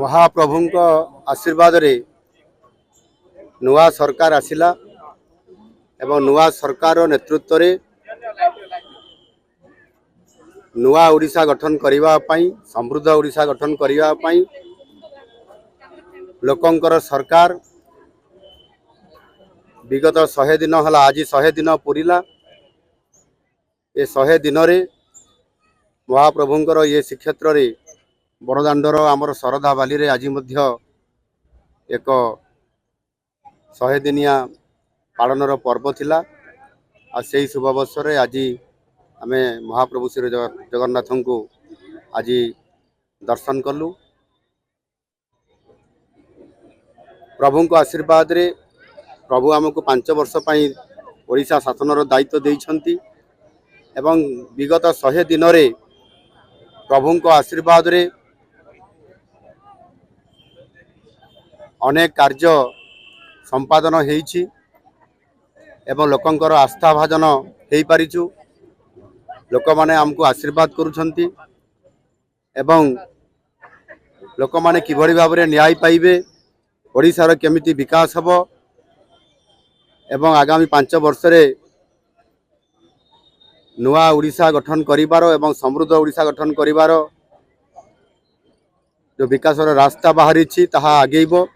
महाप्रभु आशीर्वाद रे नुआ सरकार आसिला एवं नुआ सरकार नेतृत्व रे नुआ ओडिशा गठन करने समृद्ध ओडिशा गठन करने लोकंकर सरकार विगत 100 दिन है आज 100 दिन पूरीला ये 100 दिन रे महाप्रभुंकर ये श्रीक्षेत्र रे बड़दाण्डर आमर शरधा बाली रे आज एक 100 दिनिया पालनर पर्व थिला आ से शुभ अवसर आज आम महाप्रभु श्री जगन्नाथ को आज दर्शन कलु। प्रभु को आशीर्वाद रे प्रभु आमको 5 वर्ष पई ओडिशा शासनर दायित्व देइछंती एवं विगत 100 दिन रे प्रभु को आशीर्वाद रे अनेक कार्य संपादन होईछि एवं लोकंकर आस्था भाजन हो पारिछु। लोक माने हमको आशीर्वाद करुछंती एवं लोक माने किभଳି भाबरे न्याय पाइबे ओडिशार केमिति विकास हबो एवं आगामी 5 वर्ष रे नुआ ओडिशा गठन करिवार एवं समृद्ध ओडिशा गठन करिवार जो विकास रास्ता बाहरी ताहा आगेइबो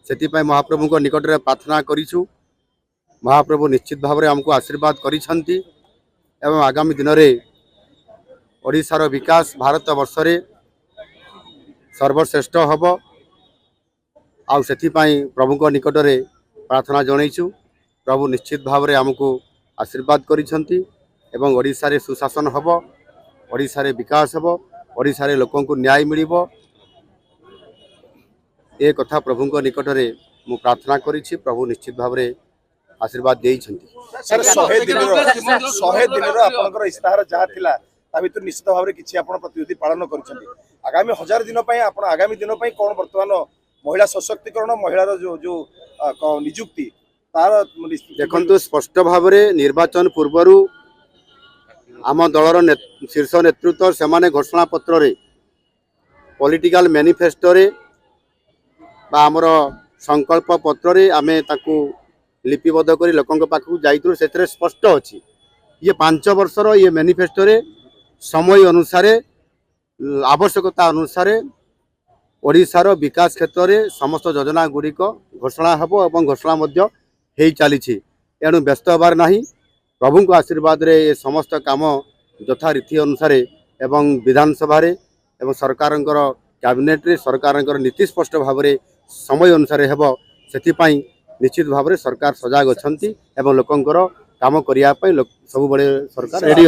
सेति पय महाप्रभु को निकट रे प्रार्थना करिछु। महाप्रभु निश्चित भाव में हमको आशीर्वाद करिछंती एवं आगामी दिन रे ओडिशार विकास भारत वर्ष रे सर्वश्रेष्ठ हबो आ सेति पय प्रभु को निकट रे प्रार्थना जणैछु। प्रभु निश्चित भाव में हमको आशीर्वाद करिछंती एवं ओडिशा रे सुशासन हबो ओडिशा रे विकास हबो ओडिशा रे लोकन को न्याय मिलिबो ए कथा प्रभु को निकट रे मु प्रार्थना करिछि। प्रभु निश्चित भाव में आशीर्वाद देइछंती। सर 100 दिन आपनकर इस्ताहार जहा थिला ता भीतर निश्चित भाव में किछि आपन प्रतिनिधि पालन करिसंती आगामी 1000 दिन पय आपन आगामी दिन पय कोन वर्तमान महिला सशक्तिकरण महिलार जो जो नियुक्ति तार देखंतु स्पष्ट भाव में निर्वाचन पूर्वरु आम दलर शीर्ष नेतृत्व से माने घोषणा पत्र रे पॉलिटिकल मैनिफेस्टो रे बा आमर संकल्प पत्र रे आमे ताकू लिपिबद्ध कर लोकों पाखु जाइतु से स्पष्ट अच्छी ये 5 वर्षर ये मैनिफेस्टो रे समय अनुसार आवश्यकता अनुसार ओडिशार विकास क्षेत्र में समस्त योजना गुड़िक घोषणा हब और घोषणा हो चली एणु व्यस्त हबार नहीं। प्रभु को आशीर्वाद रे ये समस्त काम यथा रीति अनुसार एवं विधानसभा रे एवं सरकार कैबिनेट रे सरकार नीति स्पष्ट भाव में समय अनुसार हेब से निश्चित भाव में सरकार सजाग अच्छी एवं लोकंकर काम करने सब बड़े सरकार रेडी।